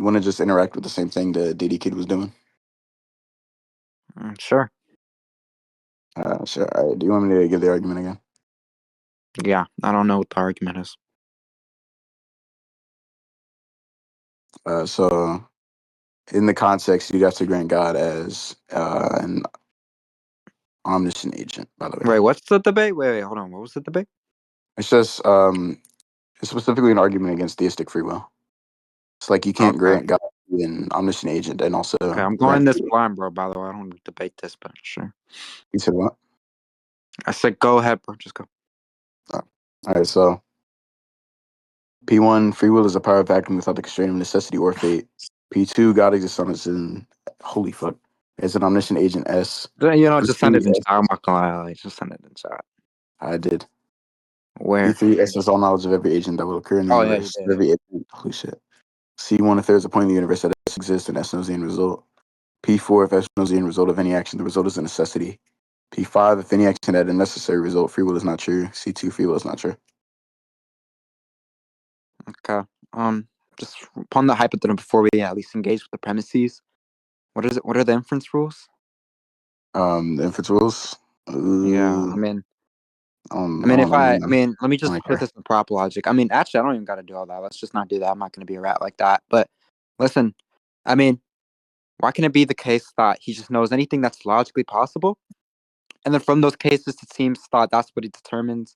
You want to just interact with the same thing the Diddy kid was doing? Sure. Sure. All right. Do you want me to give the argument again? Yeah, I don't know what the argument is. So in the context, you'd have to grant God as an omniscient agent. By the way, Wait, what's the debate? Wait, hold on. What was the debate? it's just it's specifically an argument against theistic free will. It's like you can't Okay. grant God an omniscient agent and also Okay, I'm grant going this free will. blind, bro. By the way, I don't debate this, but sure. You said what? I said go ahead, bro. Just go. All right. So P1, free will is a power of acting without the constraint of necessity or fate. P2, God exists on its own. Holy fuck. As an omniscient agent. S. Just send it in P3, chat. I'm not gonna lie. Just send it in chat. I did. Where? P3, S has all knowledge of every agent that will occur in the Oh yeah, you universe. did. Every agent. Holy shit. C1, if there's a point in the universe that S exists, then S knows the end result. P4, if S knows the end result of any action, the result is a necessity. P5, if any action had a necessary result, free will is not true. C2, free will is not true. Okay. Just upon the hypothetical before we at least engage with the premises. What is it? What are the inference rules? The inference rules. Yeah, Ooh, if I let me just don't put care. this in proper logic. Actually, I don't even got to do all that. Let's just not do that. I'm not going to be a rat like that. But listen, I mean, why can it be the case that he just knows anything that's logically possible? And then from those cases, it seems that that's what he determines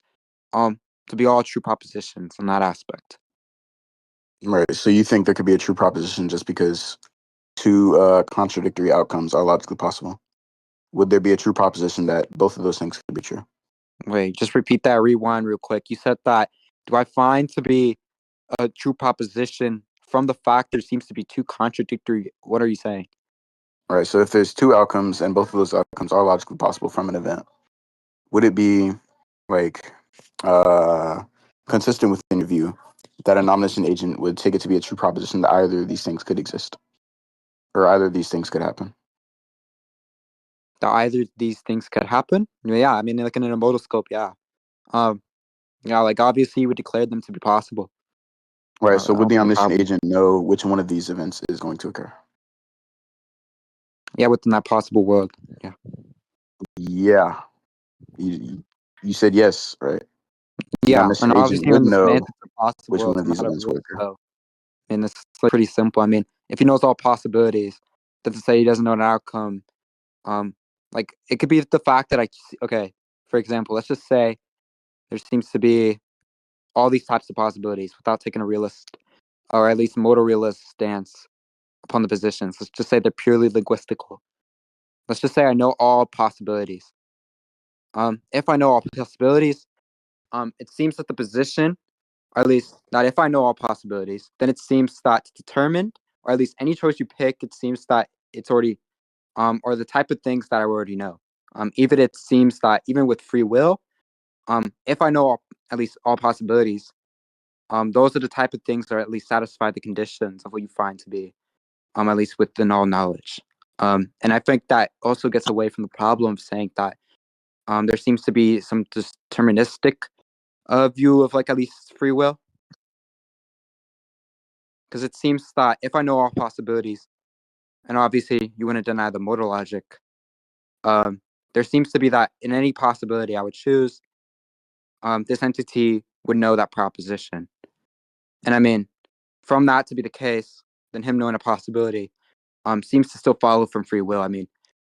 to be all true propositions in that aspect. Right. So you think there could be a true proposition just because two contradictory outcomes are logically possible? Would there be a true proposition that both of those things could be true? Wait, just repeat that. Rewind real quick. You said that. Do I find to be a true proposition from the fact there seems to be two contradictory? What are you saying? All right. So if there's two outcomes and both of those outcomes are logically possible from an event, would it be like uh, consistent within your view that an omniscient agent would take it to be a true proposition that either of these things could exist or either of these things could happen? That either these things could happen? Yeah, like in a modal scope, yeah. Um, yeah, like obviously you would declare them to be possible. Right. So I would don't the see a omniscient problem. agent know which one of these events is going to occur? Yeah, within that possible world. Yeah. Yeah. You said yes, right? The Yeah, and omniscient agent obviously would in the know semantics of possible which world, one it's of these not a events real will occur. so. It's pretty simple. If he knows all possibilities, doesn't say he doesn't know an outcome. Like it could be the fact that okay, for example, let's just say there seems to be all these types of possibilities without taking a realist or at least modal realist stance upon the positions. Let's just say they're purely linguistical. Let's just say I know all possibilities. If I know all possibilities, it seems that the position, or at least not if I know all possibilities, then it seems that determined, or at least any choice you pick, it seems that it's already, or the type of things that I already know. Even it seems that even with free will, if I know at least all possibilities, those are the type of things that at least satisfy the conditions of what you find to be, at least within all knowledge. And I think that also gets away from the problem of saying that there seems to be some deterministic view of like at least free will, because it seems that if I know all possibilities, and obviously you wouldn't deny the modal logic, there seems to be that in any possibility I would choose, this entity would know that proposition. And from that to be the case, then him knowing a possibility seems to still follow from free will.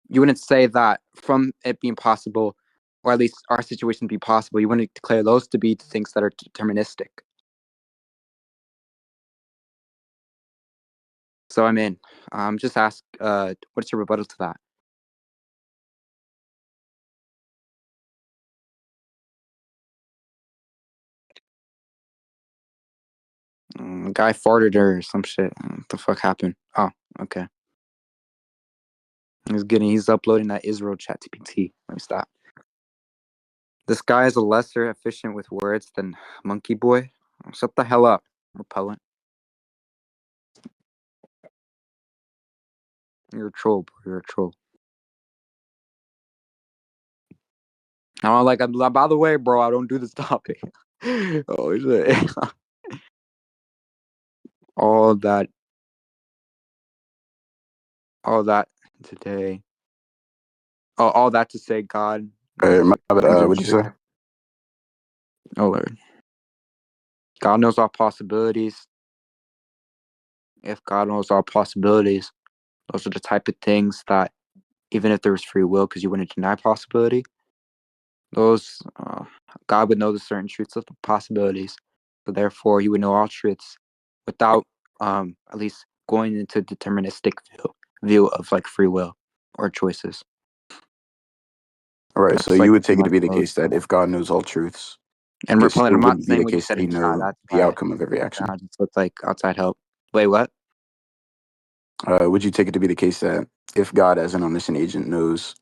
You wouldn't say that from it being possible, or at least our situation be possible, you wouldn't declare those to be things that are deterministic. So just ask, what's your rebuttal to that? Guy farted or some shit. What the fuck happened? Oh, okay. He's uploading that Israel chat GPT. Let me stop. This guy is a lesser efficient with words than Monkey Boy. Shut the hell up, repellent. You're a troll, bro. You're a troll. I'm like, by the way, bro, I don't do this topic. Oh shit. All that all that today. Oh, all that to say, God My knows bad, things are what'd you say? true. Oh Lord, God knows all possibilities. If God knows all possibilities, those are the type of things that, even if there was free will, because you wouldn't deny possibility, those God would know the certain truths of the possibilities. So therefore, He would know all truths without at least going into deterministic view of like free will or choices. All right, so That's you like would take it my to be the approach. case that if God knows all truths, And it still I'm not wouldn't be saying the what you case said that he in chat. know That's the why outcome of every action. I just looked like outside help. Wait, what? Would you take it to be the case that if God, as an omniscient agent, knows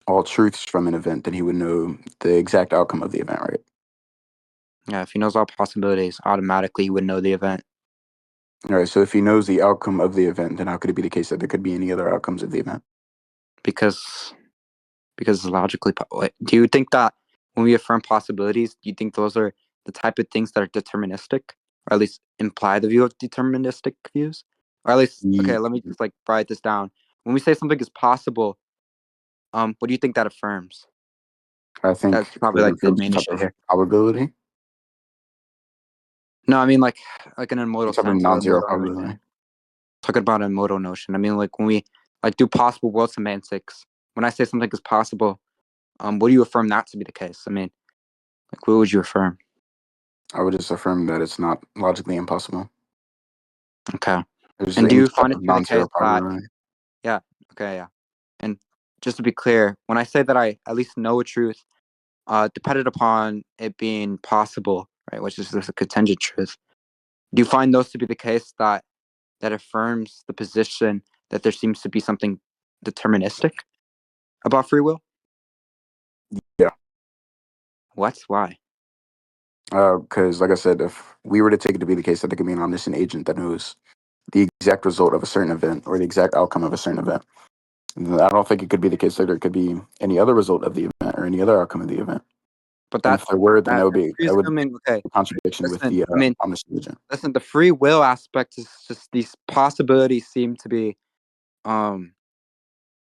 all truths from an event, then he would know the exact outcome of the event, right? Yeah, if He knows all possibilities, automatically He would know the event. All right, so if he knows the outcome of the event, then how could it be the case that there could be any other outcomes of the event? because it's logically. Do you think that when we affirm possibilities, do you think those are the type of things that are deterministic, or at least imply the view of deterministic views, or at least okay? Let me just like write this down. When we say something is possible, what do you think that affirms? I think That's probably it like the affirms main some type issue of here. probability, No, I mean like in a some modal type of sense or a non-zero modal notion. probability. Talking about a modal notion. I mean like when we like do possible world semantics. When I say something is possible, what do you affirm that to be the case? I mean, like what would you affirm? I would just affirm that it's not logically impossible. Okay. There's And do any you type find it of to be the case non-zero that, probability. yeah, okay, yeah. And just to be clear, when I say that I at least know a truth, dependent upon it being possible, right, which is just a contingent truth, do you find those to be the case that affirms the position that there seems to be something deterministic about free will? Yeah, What? Why? because like I said, if we were to take it to be the case that there could be an omniscient agent that knows the exact result of a certain event or the exact outcome of a certain event, then I don't think it could be the case that there could be any other result of the event or any other outcome of the event. But And if there were, then that's that would be presuming, okay, a contradiction with listen, the I mean, omniscient agent. listen, the free will aspect is just these possibilities seem to be, um,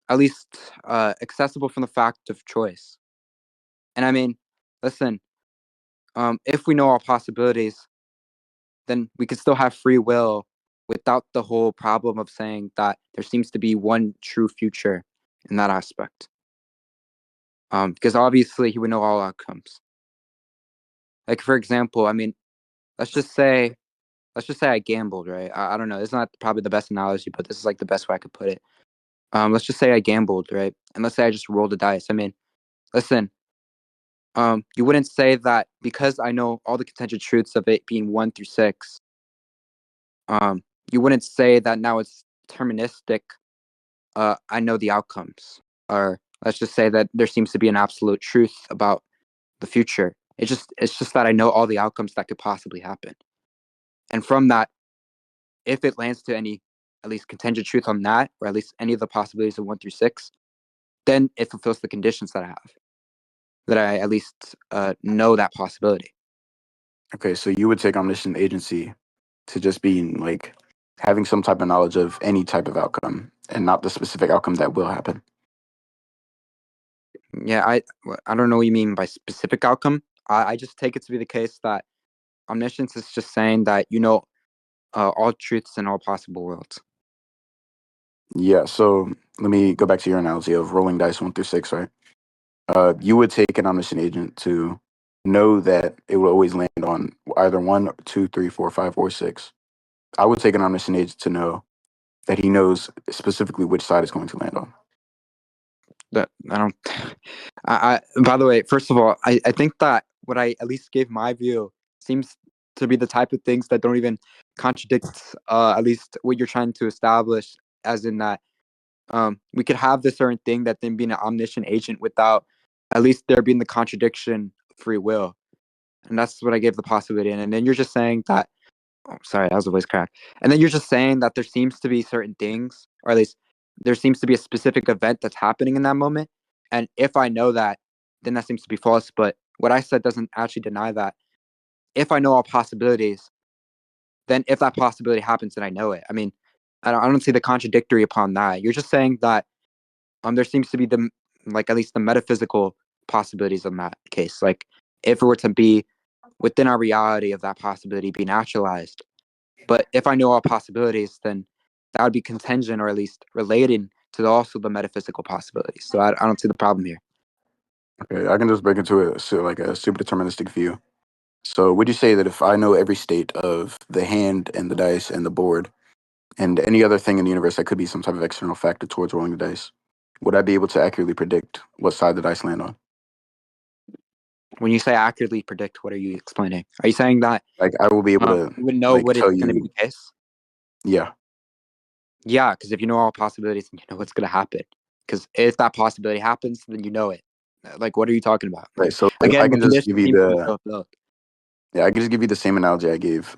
at least accessible from the fact of choice. And I mean, listen, if we know all possibilities, then we could still have free will without the whole problem of saying that there seems to be one true future in that aspect. Because obviously he would know all outcomes. Like for example, I mean, let's just say I gambled, right? I don't know. It's not probably the best analogy, but this is like the best way I could put it. Let's just say I gambled, right? And let's say I just rolled the dice. I mean, listen, you wouldn't say that because I know all the contingent truths of it being 1 through 6. You wouldn't say that now it's deterministic. I know the outcomes, or let's just say that there seems to be an absolute truth about the future. It's just that I know all the outcomes that could possibly happen, and from that, if it lands to any at least contingent truth on that, or at least any of the possibilities of 1 through 6, then it fulfills the conditions that I have. That I at least know that possibility. Okay, so you would take omniscient agency to just being like having some type of knowledge of any type of outcome and not the specific outcome that will happen. Yeah, I don't know what you mean by specific outcome. I just take it to be the case that omniscience is just saying that you know all truths in all possible worlds. Yeah, so let me go back to your analogy of rolling dice 1 through 6, right? You would take an omniscient agent to know that it will always land on either 1, 2, 3, 4, 5, or 6. I would take an omniscient agent to know that he knows specifically which side it's going to land on. That I don't. By the way, first of all, I think that what I at least gave my view seems to be the type of things that don't even contradict at least what you're trying to establish, as in that we could have this certain thing that then being an omniscient agent without at least there being the contradiction of free will. And that's what I gave the possibility in. And then you're just saying that, oh, sorry, that was a voice crack. And then you're just saying that there seems to be certain things, or at least there seems to be a specific event that's happening in that moment. And if I know that, then that seems to be false. But what I said doesn't actually deny that. If I know all possibilities, then if that possibility happens, then I know it. I mean, I don't see the contradictory upon that. You're just saying that there seems to be at least the metaphysical possibilities in that case. Like if it were to be within our reality of that possibility being actualized. But if I know all possibilities, then that would be contingent or at least relating to also the metaphysical possibilities. So I don't see the problem here. Okay, I can just break into it like a super deterministic view. So would you say that if I know every state of the hand and the dice and the board and any other thing in the universe that could be some type of external factor towards rolling the dice, would I be able to accurately predict what side the dice land on? When you say accurately predict, what are you explaining? Are you saying that Like I will be able to you would know like what tell is going to be you, the case? yeah. Yeah, because if you know all possibilities, then you know what's going to happen. Because if that possibility happens, then you know it. Like, what are you talking about? Right. Like, So I again, the can just conditions give you seem to be the fulfilled. yeah, I can just give you the same analogy I gave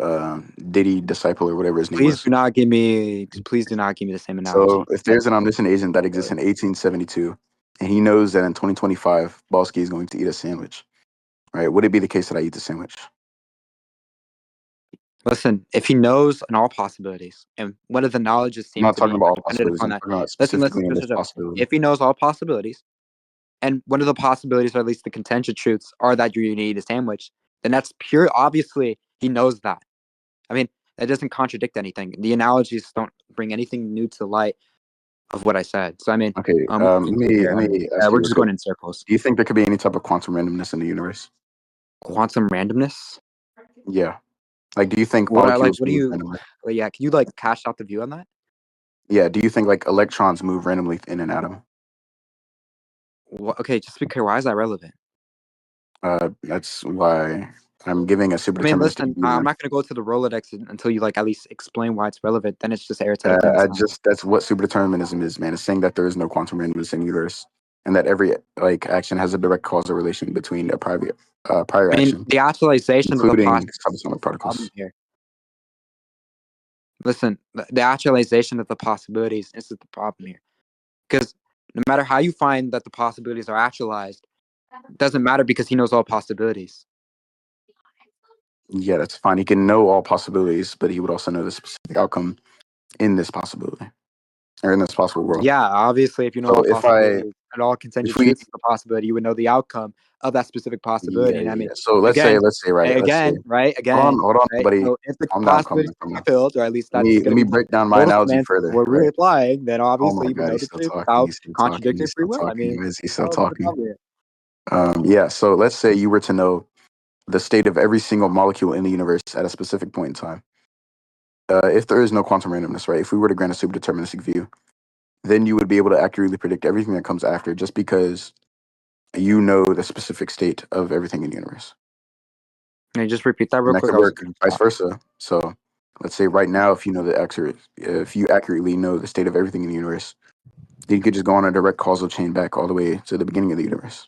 Diddy Disciple or whatever his name Please was. do not give me. Please do not give me the same So analogy. if there's an omniscient agent that exists in 1872 and he knows that in 2025 BAWSKEE is going to eat a sandwich, right? Would it be the case that I eat the sandwich? Listen, if he knows in all possibilities, and one of the knowledges I'm seem not to talking be about all dependent possibilities. upon I'm that. talking about Listen, specifically in this listen. possibility. If he knows all possibilities, and one of the possibilities, or at least the contention truths, are that you need a sandwich, then that's pure. Obviously, he knows that. I mean, that doesn't contradict anything. The analogies don't bring anything new to the light of what I said. So I mean, Okay, what let do you do me here? let I mean, me ask you we're real just quick. going in circles. Do you think there could be any type of quantum randomness in the universe? Quantum randomness. Yeah. Like, do you think What I like? molecules What do move you? randomly? Well, yeah, can you like cash out the view on that? Yeah. Do you think like electrons move randomly in an atom? Okay, just to be clear, why is that relevant? That's why I'm giving a super I mean, deterministic listen, view, I'm man. not going to go to the Rolodex until you like at least explain why it's relevant. Then it's just airtight against that. That's what superdeterminism is, man. It's saying that there is no quantum randomness in the universe, and that every like action has a direct causal relation between a prior I mean, action, the actualization of the including possibility subatomic is the problem particles. here. Listen, the actualization of the possibilities is the problem here. Because no matter how you find that the possibilities are actualized, it doesn't matter because he knows all possibilities. Yeah, that's fine. He can know all possibilities, but he would also know the specific outcome in this possibility or in this possible world. Yeah, obviously, if you know So all possibilities and all contingent if we, truths of the possibility, you would know the outcome of that specific possibility. yeah, And I yeah, mean, yeah. So again, let's say, again, hold on, right? buddy. So if the Calm down, calm possibilities down, calm are down. fulfilled, or at least that's Let going me to be break down my total analogy semantics of further, what we're right? implying, then Oh obviously my you would God, know he's the still truth talking. without He's still talking. contradicting He's free still will. I talking. mean, He's still what's the talking. problem here? Yeah. So let's say you were to know the state of every single molecule in the universe at a specific point in time. If there is no quantum randomness, right? If we were to grant a super deterministic view, then you would be able to accurately predict everything that comes after, just because you know the specific state of everything in the universe. Can you just repeat that real And that quick? could I was work getting vice stopped. versa. So let's say right now, if you accurately know the state of everything in the universe, then you could just go on a direct causal chain back all the way to the beginning of the universe.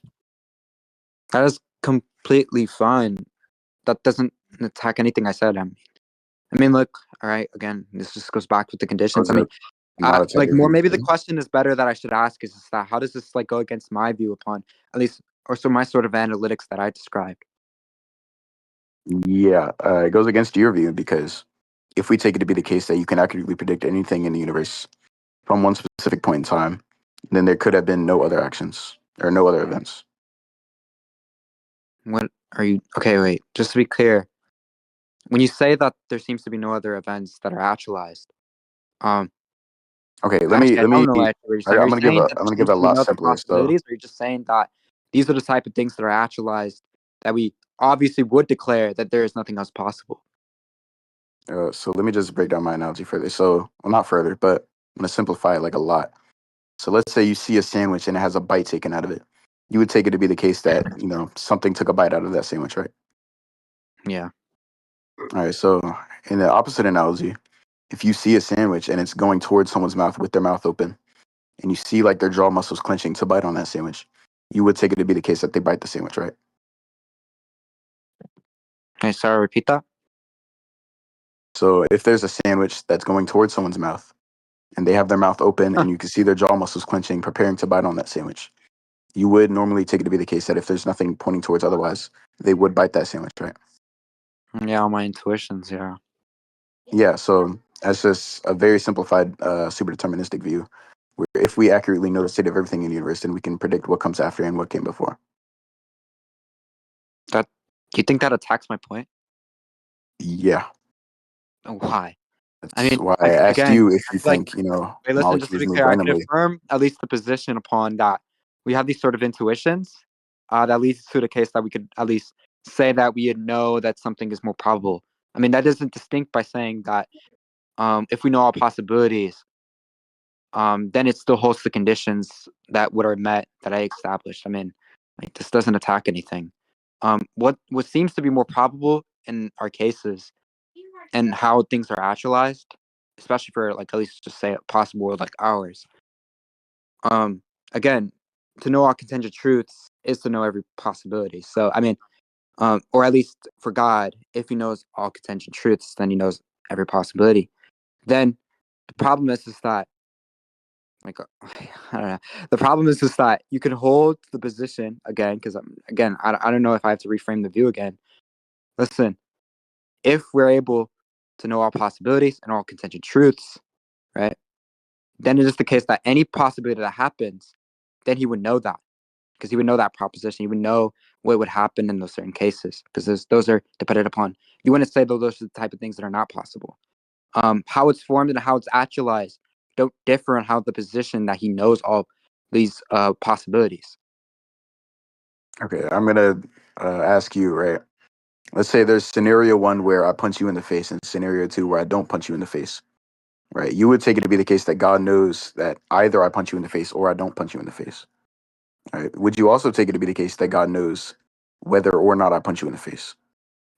That is completely fine. That doesn't attack anything I said. I mean, look, all right. Again, this just goes back with the Or conditions. is I mean, it not a type like of more view? maybe the question is better that I should ask is that how does this like go against my view upon at least or so my sort of analytics that I described? Yeah, it goes against your view because if we take it to be the case that you can accurately predict anything in the universe from one specific point in time, then there could have been no other actions or no other events. What are you? Okay, wait. Just to be clear, when you say that there seems to be no other events that are actualized, um, Okay, actually, I let don't me. know actually what you're saying. Are you saying that I'm there gonna give seems it a to be lot no other simpler. So possibilities, or are you just saying that these are the type of things that are actualized that we obviously would declare that there is nothing else possible? so let me just break down my analogy further. So, well, not further, but I'm gonna simplify it like a lot. So let's say you see a sandwich and it has a bite taken out of it. You would take it to be the case that something took a bite out of that sandwich, right? Yeah. All right. So in the opposite analogy, if you see a sandwich and it's going towards someone's mouth with their mouth open, and you see like their jaw muscles clenching to bite on that sandwich, you would take it to be the case that they bite the sandwich, right? Hey, sorry, repeat that. So if there's a sandwich that's going towards someone's mouth and they have their mouth open Huh. and you can see their jaw muscles clenching, preparing to bite on that sandwich, you would normally take it to be the case that if there's nothing pointing towards otherwise, they would bite that sandwich, right? Yeah, all my intuitions. Yeah. Yeah. So That's just a very simplified, super deterministic view. Where if we accurately know the state of everything in the universe, then we can predict what comes after and what came before. That do you think that attacks my point? Yeah, Why? I that's mean, why I asked again, you if I you feel like think wait, listen, just to molecules be move clear, I could randomly. affirm at least the position upon that we have these sort of intuitions that leads to the case that we could at least say that we know that something is more probable. I mean, that isn't distinct by saying that if we know all possibilities, then it still holds the conditions that would are met that I established. I mean, like this doesn't attack anything. What seems to be more probable in our cases and how things are actualized, especially for like at least just say a possible world like ours. Um, again, to know all contingent truths is to know every possibility. So I mean, or at least for God, if he knows all contingent truths, then he knows every possibility. Then the problem is that like I don't know. The problem is just that you can hold the position again because again I don't know if I have to reframe the view again. Listen, if we're able to know all possibilities and all contingent truths, right? Then it is the case that any possibility that happens, then he would know that because he would know that proposition. He would know what would happen in those certain cases because those are dependent upon. You wouldn't say those are the type of things that are not possible. How it's formed and how it's actualized don't differ on how the position that he knows all these possibilities. Okay, I'm gonna ask you, right? Let's say there's scenario one where I punch you in the face, and scenario two where I don't punch you in the face. Right? You would take it to be the case that God knows that either I punch you in the face or I don't punch you in the face. Right? Would you also take it to be the case that God knows whether or not I punch you in the face?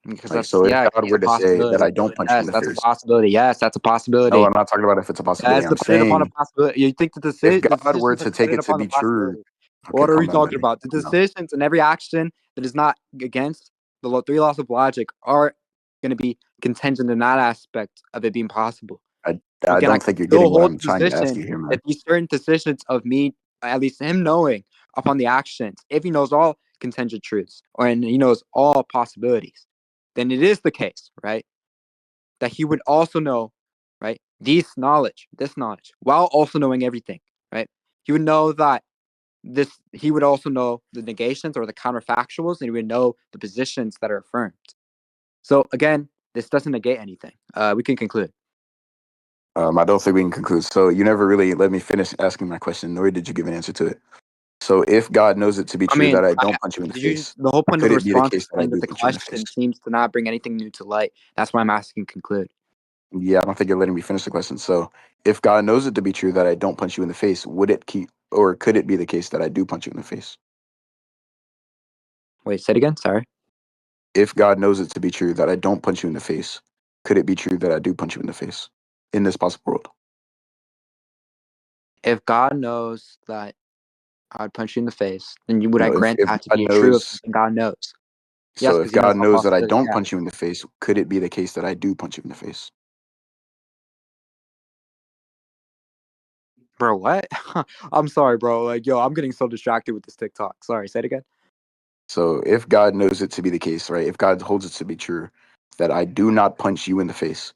Because Like, that's so if yeah, God it's a were to say that possibility. I don't punch you in Yes, the that's a face, possibility. Yes, that's a no, possibility. I'm not talking about if it's a possibility. That's I'm dependent upon a saying possibility. You think if the God were decisions are to take dependent it to upon the be true, possibility. okay, What are calm we down, talking buddy. about? The Calm down. decisions and every action that is not against the three laws of logic are going to be contingent in that aspect of it being possible. I, So I again, I don't can think you're still getting what hold I'm the trying to ask position you here, man. that these certain decisions of me, at least him knowing upon the actions, if he knows all contingent truths or and he knows all possibilities, then it is the case, right? That he would also know, right? This knowledge, while also knowing everything, right? He would know that he would also know the negations or the counterfactuals, and he would know the positions that are affirmed. So again, this doesn't negate anything. We can conclude. I don't think we can conclude. So you never really let me finish asking my question, nor did you give an answer to it. So if God knows it to be I true mean, that I don't punch you in the face, the whole point of could the it be the response case is that I saying that do the punch you in the face? question seems to not bring anything new to light. That's why I'm asking conclude. Yeah, I don't think you're letting me finish the question. So if God knows it to be true that I don't punch you in the face, would it keep or could it be the case that I do punch you in the face? Wait, say it again. Sorry. If God knows it to be true that I don't punch you in the face, could it be true that I do punch you in the face in this possible world? If God knows that I would punch you in the face, then would I No, grant if that to God be true of knows, something God knows? Yes, so if because he knows God all knows that I possibilities. don't Yeah. punch you in the face, could it be the case that I do punch you in the face? Bro, what? I'm sorry, bro. Like, yo, I'm getting so distracted with this TikTok. Sorry, say it again. So if God knows it to be the case, right? If God holds it to be true that I do not punch you in the face,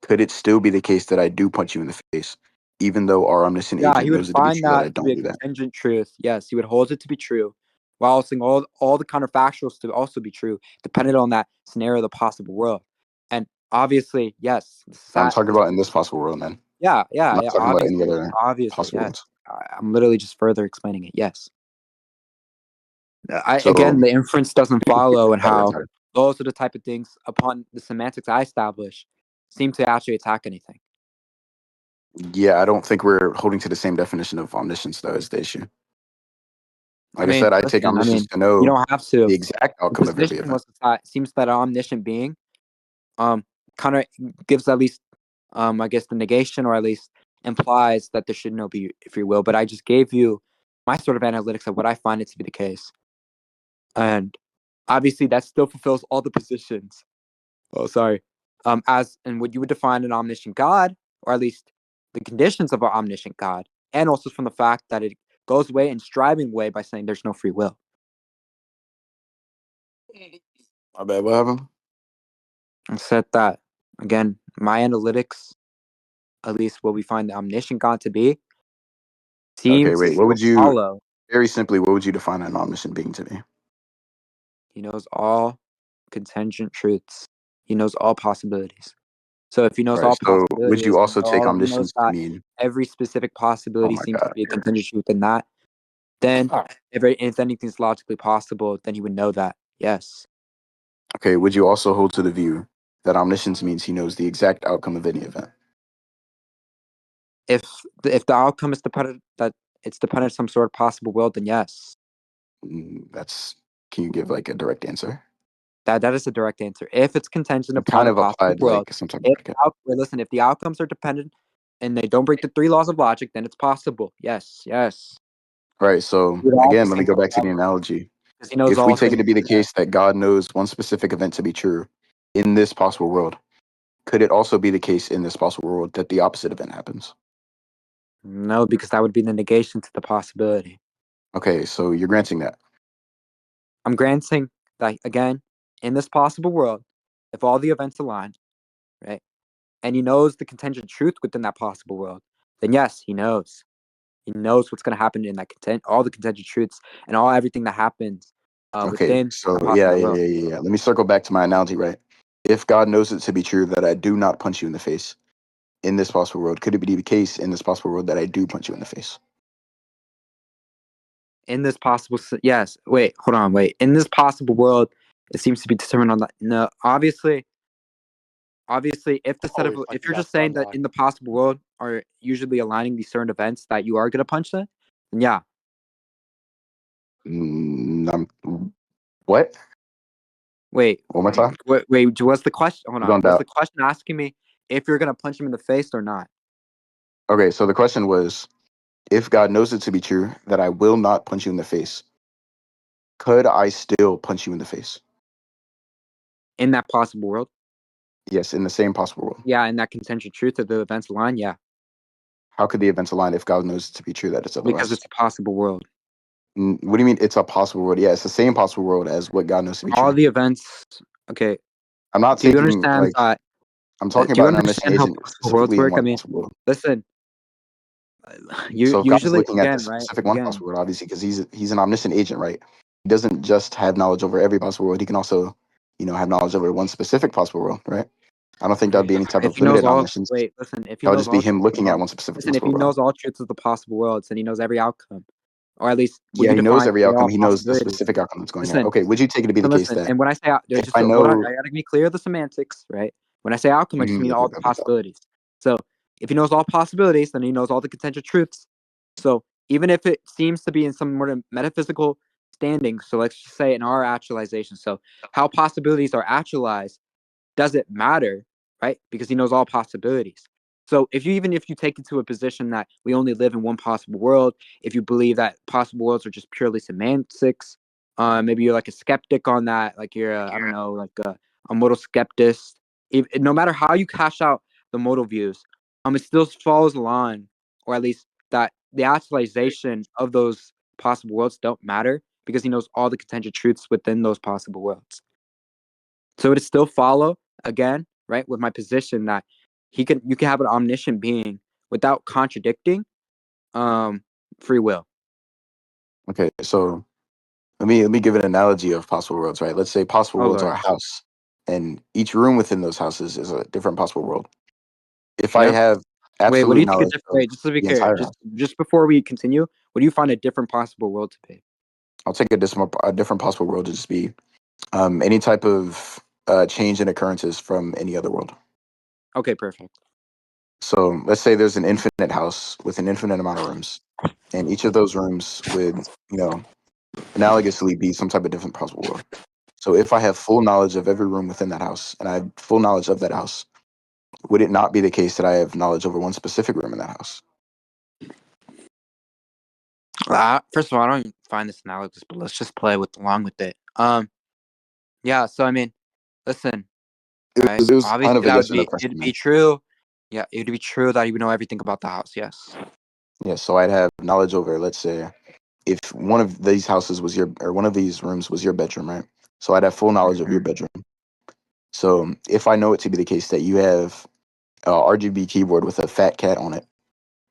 could it still be the case that I do punch you in the face, even though our omniscient Yeah, he agent would knows it to be find true that that I to be don't a do that? contingent truth. Yes, he would hold it to be true, while saying all the counterfactuals to also be true, depending on that scenario, the possible world. And obviously, yes, I'm talking this about in this possible world, man. yeah, I'm yeah, not yeah. talking about any other Obviously, possible yes. ones. I'm literally just further explaining it. Yes. I So again, the inference doesn't follow, and got it, how got it. those are the type of things upon the semantics I establish seem to actually attack anything. Yeah, I don't think we're holding to the same definition of omniscience, though, is the issue. I Like I mean, said, I take listen, omniscience to you know don't have the to. exact The outcome of every position event. was that it seems that an omniscient being um kind of gives at least I guess the negation or at least implies that there should no be free will. But I just gave you my sort of analytics of what I find it to be the case. And obviously that still fulfills all the positions. Oh, sorry. As and what you would define an omniscient God, or at least the conditions of our omniscient God, and also from the fact that it goes away and striving away by saying there's no free will. My bad, what happened? I said that again, my analytics at least what we find the omniscient God to be, Okay, seems wait. What would to you, follow. very simply, what would you define an omniscient being to be? He knows all contingent truths. He knows all possibilities. So if he knows Right. all So would you possibilities, also take he knows omniscience to that mean? every specific Oh possibility my seems to God. be a contingent truth in that, then if anything's logically possible, then he would know that. Yes. Okay. Would you also hold to the view that omniscience means he knows the exact outcome of any event? If the outcome is dependent that it's dependent on some sort of possible world, then yes. That's. Can you give like a direct answer? That is a direct answer. If it's contingent You upon kind a of possible applied world, like some type of if like. listen, if the outcomes are dependent and they don't break the three laws of logic, then it's possible. Yes, yes. Right. So We'd all again, the let me same go back to the analogy. because he knows If we all take it things. to be the case that God knows one specific event to be true in this possible world, could it also be the case in this possible world that the opposite event happens? No, because that would be the negation to the possibility. Okay, so you're granting that. I'm granting that again, in this possible world, if all the events align, right, and he knows the contingent truth within that possible world, then yes, he knows. He knows what's going to happen in that all the contingent truths, and everything that happens Okay, within so that yeah, possible yeah, world. yeah, yeah, yeah. Let me circle back to my analogy, right? If God knows it to be true that I do not punch you in the face in this possible world, could it be the case in this possible world that I do punch you in the face? In this possible, yes. Wait, hold on. Wait. In this possible world, it seems to be determined on that. No, obviously, if you're just saying that in the possible world are usually aligning these certain events that you are gonna punch them, then yeah. What? Wait, One more time? wait. Was the question? Hold You on. don't Was the doubt. question asking me if you're gonna punch him in the face or not? Okay, so the question was, if God knows it to be true that I will not punch you in the face, could I still punch you in the face? In that possible world, Yes, in the same possible world. yeah. In that contingent truth of the events align, yeah. How could the events align if God knows it to be true that it's Because otherwise? it's a possible world. What do you mean it's a possible world? Yeah, it's the same possible world as what God knows to be All true. the events. Okay. I'm not Do you taking understand like that? I'm talking Do you about an omniscient understand how agent possible worlds specifically in work? I one mean, possible world. listen. You So if God is usually looking at again, this right? specific one Again, possible world, obviously, because he's an omniscient agent, right? He doesn't just have knowledge over every possible world. He can also, have knowledge over one specific possible world, right? I don't think that'd be any type if of he knows limited all, omniscience. wait, listen. If he That would knows just be all him truths looking at one specific listen. If possible he world. knows all truths of the possible worlds, then he knows every outcome, or at least what Yeah, you he knows define every for outcome. all He knows the possibilities. specific outcome that's going on. Listen, Okay, would you take it to be the case listen. that And when I say if just I hold on, know, I gotta be clear of the semantics, right? When I say outcome, I just mean all the possibilities. So if he knows all possibilities, then he knows all the contingent truths. So even if it seems to be in some more metaphysical standing, so let's just say in our actualization, so how possibilities are actualized doesn't matter, right? Because he knows all possibilities. So if you take it to a position that we only live in one possible world, if you believe that possible worlds are just purely semantics, maybe you're like a skeptic on that, like you're I don't know, like a modal skeptist. No matter how you cash out the modal views, it still follows the line, or at least that the actualization of those possible worlds don't matter because he knows all the contingent truths within those possible worlds. So it still follow again, right, with my position that you can have an omniscient being without contradicting free will. okay, so let me give an analogy of possible worlds, right? Let's say possible Oh worlds Lord. are a house, and each room within those houses is a different possible world. If I Yep. have Wait, what do absolute you think a knowledge different of wait, just to be the clear, entire house, just before we continue, what do you find a different possible world to be? I'll take a different possible world to just be any type of change in occurrences from any other world. Okay, perfect. So let's say there's an infinite house with an infinite amount of rooms, and each of those rooms would, analogously be some type of different possible world. So if I have full knowledge of every room within that house, and I have full knowledge of that house, would it not be the case that I have knowledge over one specific room in that house? First of all, I don't even find this analogous, but let's just play along with it. Yeah, so I mean, listen, It right? was, it was kind of Obviously a that yes would or no be question, it'd be man. true. Yeah, it'd be true that you would know everything about the house, yes. Yeah, so I'd have knowledge over, let's say, if one of these houses was or one of these rooms was your bedroom, right? So I'd have full knowledge of your Mhm. bedroom. So if I know it to be the case that you have RGB keyboard with a fat cat on it,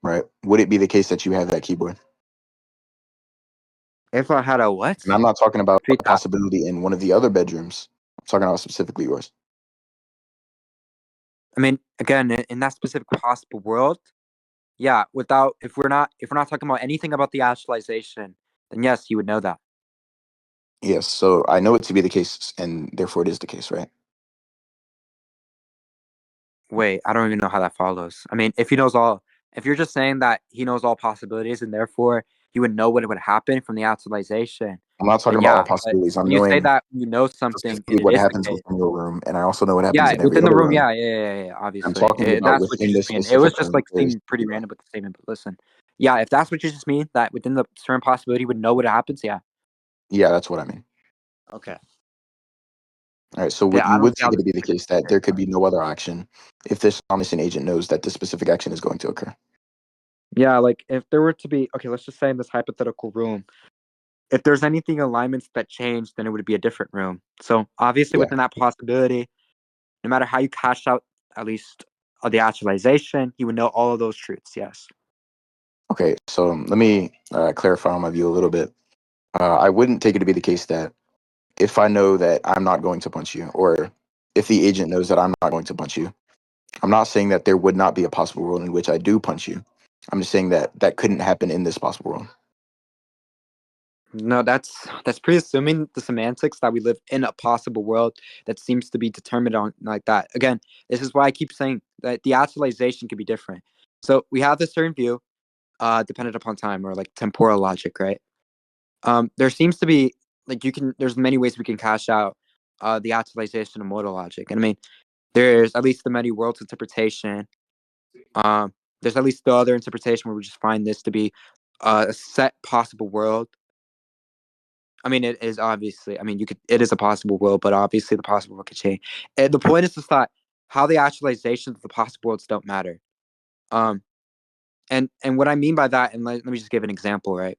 right? Would it be the case that you have that keyboard? If I had a what? And I'm not talking about Repeat a that. possibility in one of the other bedrooms. I'm talking about specifically yours. I mean, again, in that specific possible world, yeah. Without if we're not talking about anything about the actualization, then yes, you would know that. Yes, so I know it to be the case, and therefore it is the case, right? Wait, I don't even know how that follows. I mean, if you're just saying that he knows all possibilities and therefore he would know what would happen from the actualization, I'm not talking then about all yeah. But possibilities. I'm when you say knowing that you know something and specifically it what is the happens case, within your room, and I also know what happens yeah, in every within the other room, room. yeah, I'm obviously. talking about That's what you within just this mean. It was specific just room. like seeming pretty random with the statement, but listen. Yeah, if that's what you just mean, that within the certain possibility would know what happens, yeah. Yeah, that's what I mean. Okay. All right, so Yeah, I you don't would see how take it this to be the is case that there could be no other action if this omniscient agent knows that this specific action is going to occur. yeah, like if there were to be okay, let's just say in this hypothetical room, if there's anything alignments that change, then it would be a different room. So obviously Yeah. within that possibility, no matter how you cash out at least the actualization, you would know all of those truths, yes. Okay, so let me clarify my view a little bit. I wouldn't take it to be the case that if I know that I'm not going to punch you, or if the agent knows that I'm not going to punch you, I'm not saying that there would not be a possible world in which I do punch you. I'm just saying that that couldn't happen in this possible world. No, that's pre-assuming the semantics that we live in a possible world that seems to be determined on like that. Again, this is why I keep saying that the actualization could be different. So we have this certain view, dependent upon time or like temporal logic, right? There seems to be like there's many ways we can cash out the actualization of modal logic. And I mean, there's at least the many worlds interpretation. Um, there's at least the other interpretation where we just find this to be a set possible world. I mean, it is obviously. I mean, it is a possible world, but obviously the possible world could change. And the point is just that how the actualizations of the possible worlds don't matter. Um, and what I mean by that, and let me just give an example, right?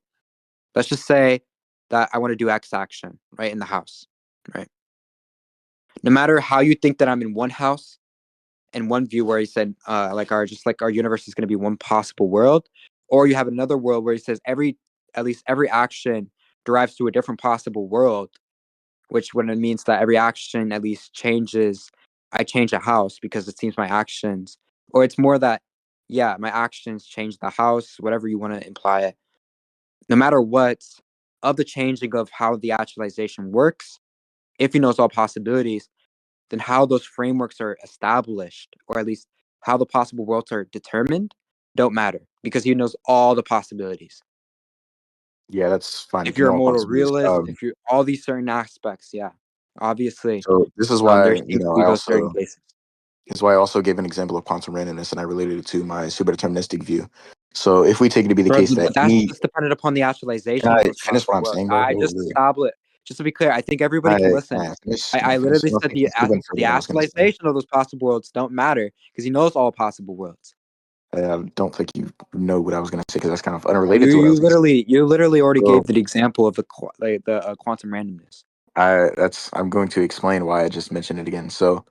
Let's just say that I want to do X action, right, in the house, right? No matter how you think that I'm in one house and one view where he said, like our universe is going to be one possible world, or you have another world where he says at least every action derives to a different possible world, which when it means that every action at least changes, I change a house because it seems my actions, or it's more that, yeah, my actions change the house, whatever you want to imply it. No matter what, of the changing of how the actualization works, if he knows all possibilities, then how those frameworks are established, or at least how the possible worlds are determined, don't matter because he knows all the possibilities. Yeah, that's fine If if you you're a know all mortal possibilities. realist, if you're all these certain aspects, yeah, obviously, So this is there why seems to be those certain cases. this is why I also gave an example of quantum randomness, and I related it to my superdeterministic view. So if we take it to be the Bro, case that but that's just dependent upon the can actualization of I those finish what possible I'm worlds. saying, bro? I just Holy. established, just to be clear, I think everybody can listen. Can I I finish? literally I don't said think you still didn't the what I was going to say. actualization of those possible worlds don't matter because he knows all possible worlds. I don't think you know what I was going to say because that's kind of unrelated to what I was going to say. You literally already So gave the example of the quantum randomness. I'm going to explain why I just mentioned it again. So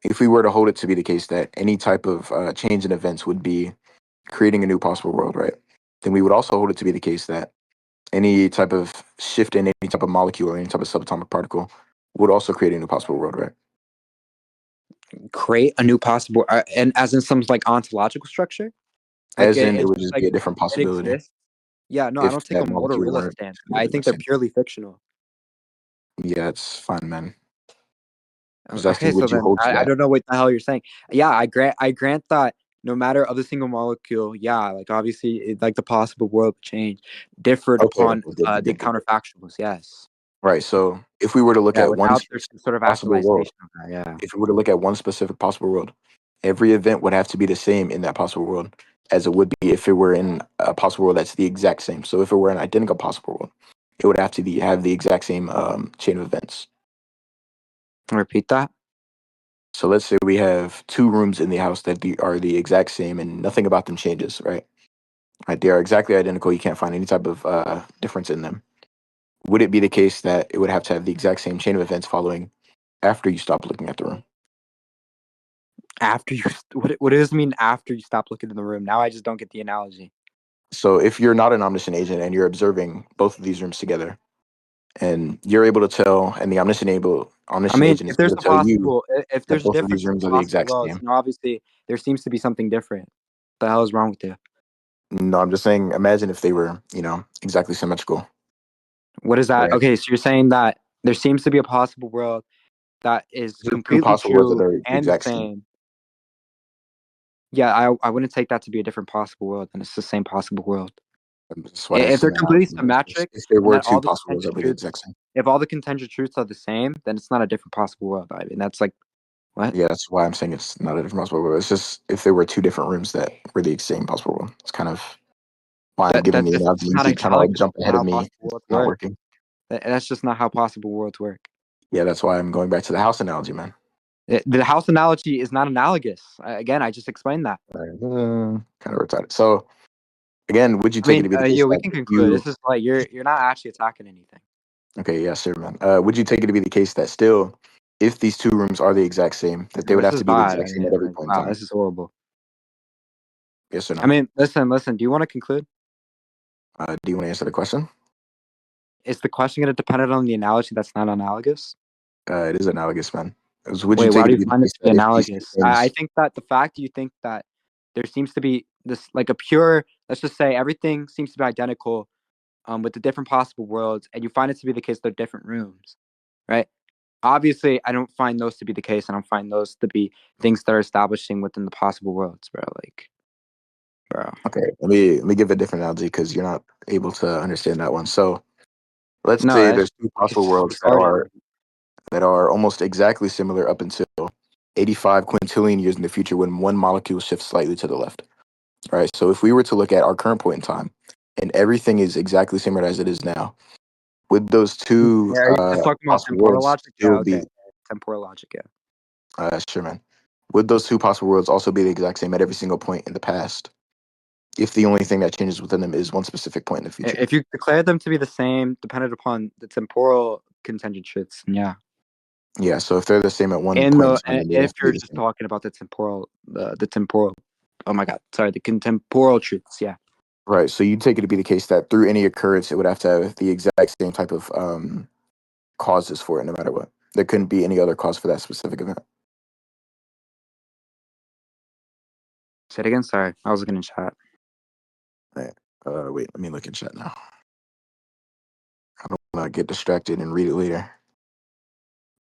if we were to hold it to be the case that any type of change in events would be creating a new possible world, right? Then we would also hold it to be the case that any type of shift in any type of molecule or any type of subatomic particle would also create a new possible world, right? Create a new possible, and as in some like ontological structure, like As in, it it's would just just be like a different it possibility exists. Yeah, no, I if don't take a that mortal molecule realist weren't stance. I created in the think they're same. purely fictional. Yeah, it's fine, man. I was Okay, asking, so would you then hold to I that? don't know what the hell you're saying. Yeah, I grant that no matter of the single molecule, yeah, like obviously like the possible world change differed Okay, upon okay, good, good, the good, good. counterfactuals. Yes. Right. So if we were to look Yeah, at one without there's specific some sort of possible world, actualization of that. Yeah. if we were to look at one specific possible world, every event would have to be the same in that possible world as it would be if it were in a possible world that's the exact same. So if it were an identical possible world, it would have to have the exact same chain of events. Repeat that. So let's say we have two rooms in the house that are the exact same and nothing about them changes, right? Right, they are exactly identical. You can't find any type of difference in them. Would it be the case that it would have to have the exact same chain of events following after you stop looking at the room? After you, what does it mean after you stop looking in the room? Now I just don't get the analogy. So if you're not an omniscient agent and you're observing both of these rooms together, and you're able to tell, and the I omniscient mean, agent is if there's able a to tell you possible, if that there's a both of difference these rooms between are the possible exact worlds, same. obviously there seems to be something different. What the hell is wrong with you? No, I'm just saying, imagine if they were, exactly symmetrical, What is that? right? Okay, so you're saying that there seems to be a possible world that is There's two completely possible worlds that true are the and the exact same. same. Yeah, I wouldn't take that to be a different possible world, and it's the same possible world. That's why I If they're said completely symmetric if there and were that two all the possible worlds that contingent were the truths, exact same. if all the contingent truths are the same, then it's not a different possible world. I mean, that's like what? Yeah, that's why I'm saying it's not a different possible world. It's just if there were two different rooms that were the same possible world. It's kind of why I'm giving That the this analogy. is You not keep trying to like analogous jump to ahead of how me. possible It's worlds not work. working. That's just not how possible worlds work. Yeah, that's why I'm going back to the house analogy, man. The house analogy is not analogous. Again, I just explained that. Kind of retarded. So again, would you I take it mean, to be the case yeah, we that can if conclude. you This is like you're not actually attacking anything. okay, yeah, sure, man. Would you take it to be the case that still, if these two rooms are the exact same, that they No, would this have is to be the bad. I exact same at mean, every like, point in wow, time? this is horrible. Yes or I no? mean, listen. Do you want to conclude? Do you want to answer the question? Is the question going to depend on the analogy that's not analogous? It is analogous, man. Would you Wait, take why it do to you be the find it case to be that if these two analogous? I rooms, think that the fact you think that there seems to be this, like a pure, let's just say everything seems to be identical, with the different possible worlds, and you find it to be the case they're different rooms, right? Obviously, I don't find those to be the case. I don't find those to be things that are establishing within the possible worlds, bro. Like, bro, okay, let me give a different analogy because you're not able to understand that one. So let's no, say there's two it's possible just worlds retarded. that are almost exactly similar up until 85 quintillion years in the future when one molecule shifts slightly to the left. All right. So if we were to look at our current point in time and everything is exactly similar as it is now, would those two Are you just talking about possible temporal worlds logic? Yeah, still okay. be Temporal logic, yeah. sure, man? Would those two possible worlds also be the exact same at every single point in the past if the only thing that changes within them is one specific point in the future? If you declare them to be the same, dependent upon the temporal contingent shits, yeah. Yeah. So if they're the same at one And point in the time, then they if have to be you're the just same. talking about the temporal, oh my god, sorry, the contemporal truths, yeah. Right. So you take it to be the case that through any occurrence, it would have to have the exact same type of causes for it, no matter what. There couldn't be any other cause for that specific event. Say it again. Sorry, I was looking in chat. Right. Wait, let me look in chat now. I don't want to get distracted and read it later.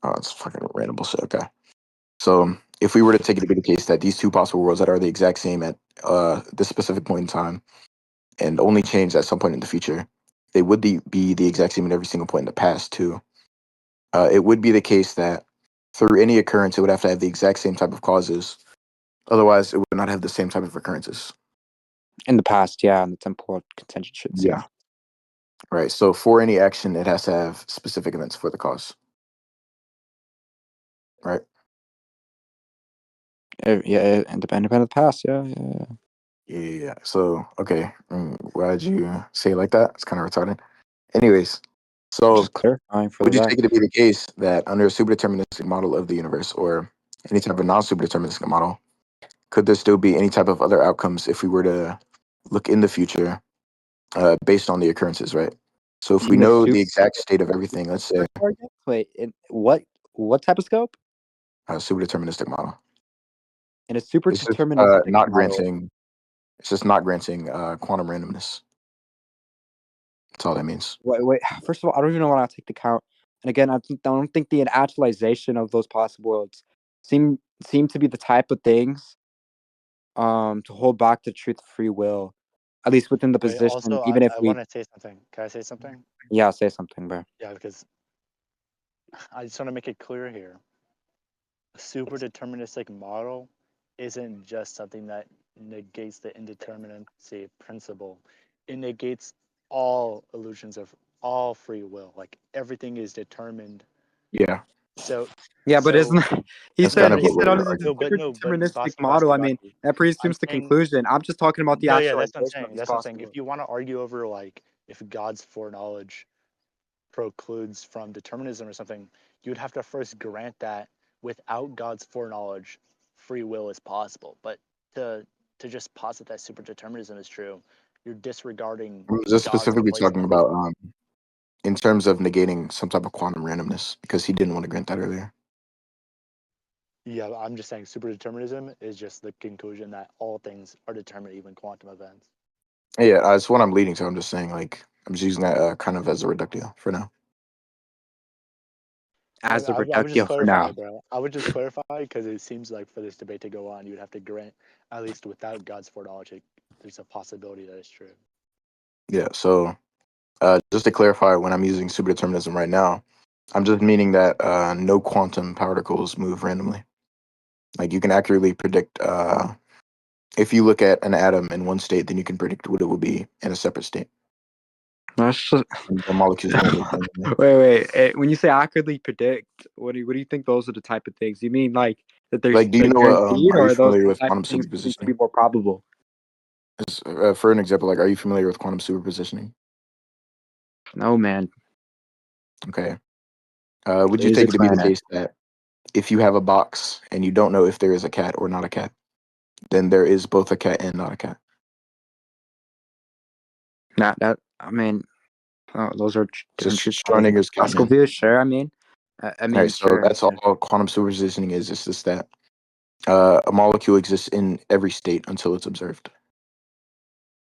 Oh, it's fucking random bullshit. Okay. So if we were to take it to be the case that these two possible worlds that are the exact same at this specific point in time and only change at some point in the future, they would be the exact same at every single point in the past too. It would be the case that through any occurrence, it would have to have the exact same type of causes. Otherwise, it would not have the same type of occurrences. In the past, yeah, and the temporal contingent shits, yeah. Yeah. Right. So for any action, it has to have specific events for the cause. Right. Yeah, independent of the past, yeah, yeah, yeah. Yeah. So okay. Why'd you say it like that? It's kind of retarded. Anyways, so Just clarifying for the would you back. take it to be the case that under a superdeterministic model of the universe or any type of non-superdeterministic model, could there still be any type of other outcomes if we were to look in the future based on the occurrences, right? So if we In the know super the exact state of everything, let's say wait, what type of scope? a superdeterministic model, In a super it's just deterministic not model. granting. It's just not granting quantum randomness. That's all that means. Wait. First of all, I don't even know what I take the count. And again, I don't think the actualization of those possible worlds seem to be the type of things to hold back the truth of free will, at least within the Wait, position. also, Even if I we, want to say something. Can I say something? yeah, say something, bro. Yeah, because I just want to make it clear here. A super deterministic model isn't just something that negates the indeterminacy principle. It negates all illusions of all free will. Like everything is determined. Yeah, So, Yeah, but so isn't he that's no, no, kind said of he what said we're under the arguing. super but deterministic Bosky, model? I mean, Bosky. that I'm presumes the saying conclusion. I'm just talking about the no, yeah, that's what I'm actualization of saying. these That's what I'm saying. possible. If you want to argue over like if God's foreknowledge precludes from determinism or something, you would have to first grant that without God's foreknowledge, free will is possible. But to just posit that superdeterminism is true, you're disregarding I'm just God's specifically place in talking everything. about in terms of negating some type of quantum randomness because he didn't want to grant that earlier. Yeah, I'm just saying superdeterminism is just the conclusion that all things are determined, even quantum events. Yeah, that's what I'm leading to. I'm just saying, like, I'm just using that kind of as a reductio for now. As a I would just reductio for clarify, now. bro. I would just clarify because it seems like for this debate to go on, you would have to grant, at least without God's foreknowledge, there's a possibility that it's true. Yeah, so just to clarify, when I'm using superdeterminism right now, I'm just meaning that no quantum particles move randomly. Like, you can accurately predict, if you look at an atom in one state, then you can predict what it will be in a separate state. That's just... And the molecules don't move randomly. wait. When you say accurately predict, what do you think those are the type of things? You mean like that there's Like, do you like know what, guaranteed, are or you are those familiar the with type quantum of things that seem to be superpositioning? more probable? For an example, like, are you familiar with quantum superpositioning? No, man. Okay. Would you Please take it to be the explain it. case that if you have a box and you don't know if there is a cat or not a cat, then there is both a cat and not a cat? Not that. I mean, those are different Just truth tables. Schrodinger's cat, Classical man. views, sure. I mean, All right, so sure. that's all quantum superpositioning is. It's just that a molecule exists in every state until it's observed.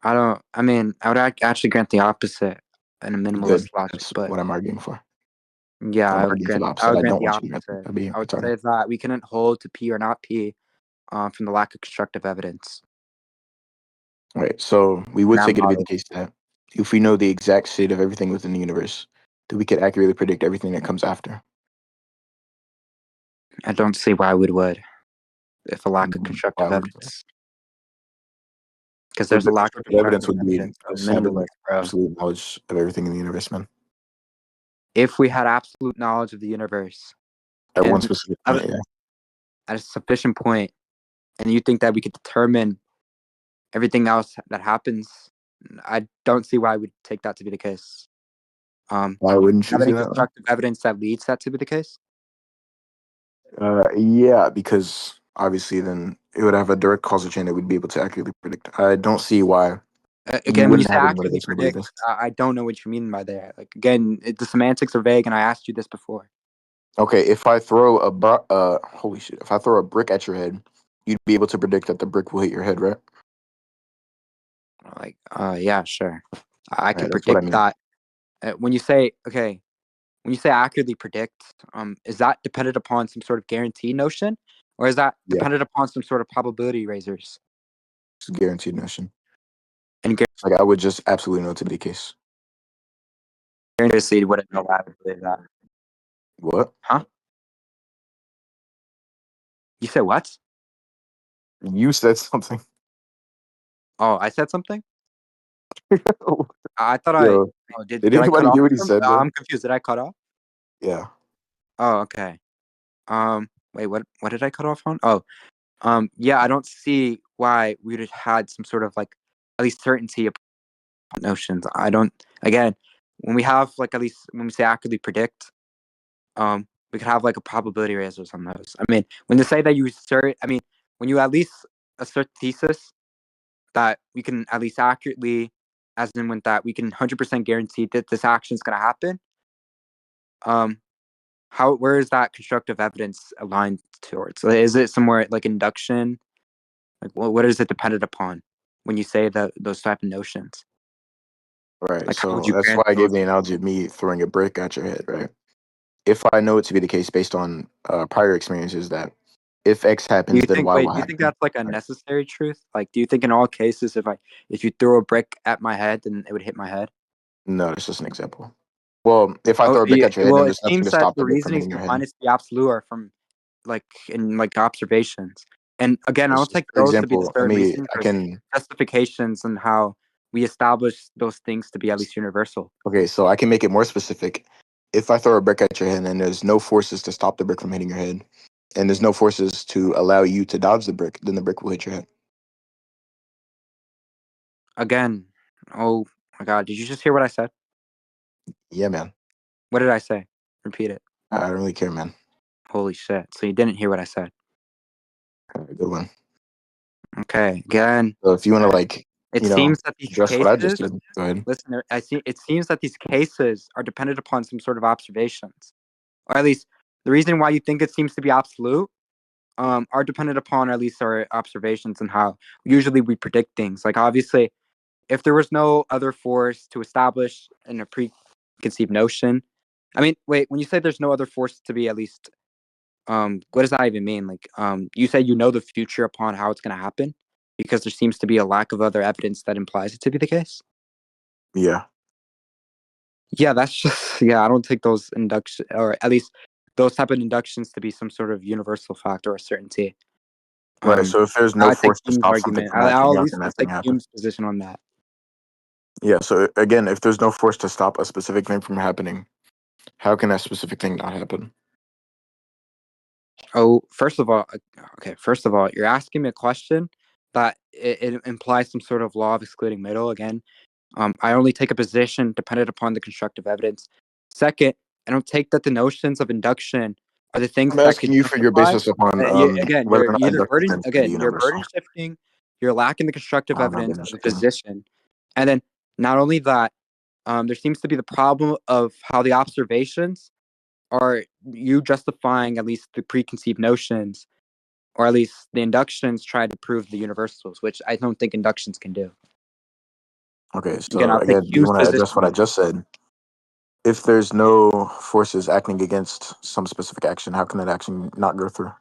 I don't. I mean, I would actually grant the opposite in a minimalist Good. logic, That's but what I'm arguing for. yeah, I'm arguing for the I opposite. would I grant don't the want you to grant that. opposite. That'd be I would retarded. say that we couldn't hold to P or not P, from the lack of constructive evidence. Right. So we would That take it to be the model. case that if we know the exact state of everything within the universe, that we could accurately predict everything that comes after. I don't see why we would if a lack of Why constructive would you? evidence. Because So there's the a lack of constructive evidence constructive would be evidence. I'm just having minimalist, bro. absolute knowledge of everything in the universe, man. If we had absolute knowledge of the universe At one and specific at point, yeah. a sufficient point, and you think that we could determine everything else that happens, I don't see why we'd take that to be the case. Why wouldn't you Have any see that? constructive evidence that leads that to be the case? Yeah, because obviously then it would have a direct causal chain that we'd be able to accurately predict. I don't see why you Again, when you wouldn't say have any accurately motivation to believe predict, this. I don't know what you mean by that. Like, again, the semantics are vague, and I asked you this before. Okay, if I throw holy shit, if I throw a brick at your head, you'd be able to predict that the brick will hit your head, right? Like, yeah, sure. I Right, can that's what I predict mean. that. When you say accurately predict, is that dependent upon some sort of guarantee notion, or is that Yeah, dependent upon some sort of probability raisers? it's a guaranteed notion. And Like I would just absolutely know to be the case. guaranteed wouldn't know why I would believe that. What? Huh? You said what? You said something. Oh, I said something. I thought I. Yo, Oh, did did I cut anybody off? hear what he said, bro? I'm confused. Did I cut off? Yeah. Oh, okay. Wait, what did I cut off on? Oh, yeah, I don't see why we would have had some sort of like at least certainty about notions. I don't. Again, when we have like at least when we say accurately predict, we could have like a probability raisers on those. I mean, when they say that you assert, I mean, when you at least assert the thesis that we can at least accurately, as in with that we can 100% guarantee that this action is going to happen. Where is that constructive evidence aligned towards? Is it somewhere like induction? Like, what is it dependent upon when you say that those type of notions? Right. Like, how would So you that's why grant I gave those? the analogy of me throwing a brick at your head, right? If I know it to be the case based on prior experiences that if X Do you happens, then think? Y Wait, will do you think happen. that's like a Right. necessary truth? Like, do you think in all cases, if you throw a brick at my head, then it would hit my head? No, that's just an example. Well, if I Oh, throw a brick at your head, well, then it there's nothing seems to that stop the the brick from reasonings hitting your head. behind it to be absolute are from like in like observations. And again, I It's don't just, take for those to be the example, sort of reasonings I or can, justifications and how we establish those things to be at least universal. okay, so I can make it more specific. If I throw a brick at your head and there's no forces to stop the brick from hitting your head, and there's no forces to allow you to dodge the brick, then the brick will hit your head. Again, oh my God, did you just hear what I said? Yeah, man. What did I say? Repeat it. I don't really care, man. Holy shit. So you didn't hear what I said. Good one. Okay, again, So if you want to like, it you know, seems that these address what I just cases. did, go ahead. Listen, it seems that these cases are dependent upon some sort of observations, or at least the reason why you think it seems to be absolute are dependent upon at least our observations and how usually we predict things. Like obviously, if there was no other force to establish in a preconceived notion, I mean, wait, when you say there's no other force to be at least, what does that even mean? Like, you say you know the future upon how it's going to happen because there seems to be a lack of other evidence that implies it to be the case. Yeah. Yeah, that's just I don't take those induction or at least those type of inductions to be some sort of universal fact or a certainty. Right. So if there's no I take force to Hume's stop something argument. from I'll happening, at how least can that thing take happen? Hume's position on that. Yeah. So again, if there's no force to stop a specific thing from happening, how can that specific thing not happen? Oh, first of all, you're asking me a question that it implies some sort of law of excluding middle. Again, I only take a position dependent upon the constructive evidence. Second, I don't take that the notions of induction are the things I'm that could asking you for your justify. basis upon Again, whether you're or not either inductive claims can be you're burden universal. shifting, you're lacking the constructive I'm not evidence burden of a shifting. position, and then not only that, there seems to be the problem of how the observations are you justifying at least the preconceived notions, or at least the inductions try to prove the universals, which I don't think inductions can do. Okay. Again, So I'll take again, you Hume's want to position address what on I just said? If there's no forces acting against some specific action, how can that action not go through?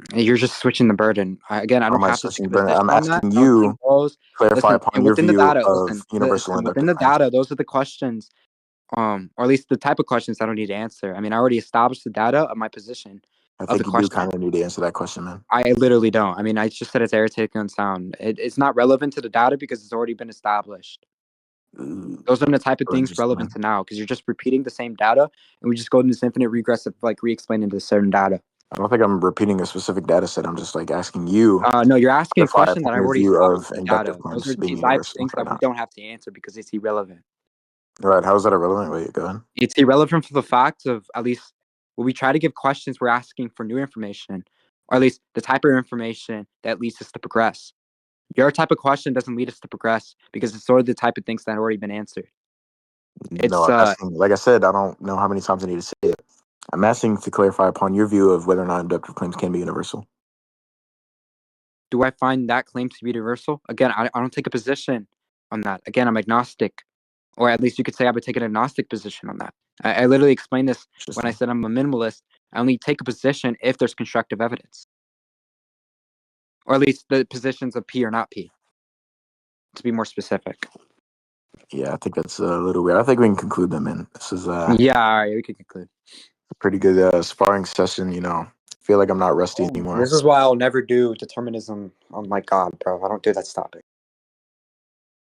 that. You're just switching the burden. Again, I Or don't am I have to take switching a burden? I'm position on that. asking I don't think you those. clarify Listen, upon and your within the view data, of universal within inductive the claims. data, those are the questions, or at least the type of questions I don't need to answer. I mean, I already established the data of my position I of the think you do question. kind of need to answer that question, man. I literally don't. I mean, I just said it's air taken on sound. It's not relevant to the data because it's already been established. Those are the type of So things interesting, relevant man. to now because you're just repeating the same data and we just go into this infinite regress of like re-explaining the certain data. I don't think I'm repeating a specific data set. I'm just like asking you No, you're asking a clarify question upon that I your already view established of in the inductive data. Those claims are being the type of universal things or that we not. don't have to answer because it's irrelevant. All right. How is that irrelevant? Wait, go ahead. It's irrelevant for the fact of at least when we try to give questions, we're asking for new information, or at least the type of information that leads us to progress. Your type of question doesn't lead us to progress because it's sort of the type of things that have already been answered. No, It's I'm asking, like I said, I don't know how many times I need to say it. I'm asking to clarify upon your view of whether or not inductive claims can be universal. do I find that claim to be universal? Again, I don't take a position on that. Again, I'm agnostic, or at least you could say I would take an agnostic position on that. I literally explained this when I Interesting. said I'm a minimalist. I only take a position if there's constructive evidence, or at least the positions of P or not P, to be more specific. Yeah, I think that's a little weird. I think we can conclude them in. This is Yeah, all right, we can conclude. a pretty good sparring session. I feel like I'm not rusty anymore. This is why I'll never do determinism on my God, bro. I don't do that topic.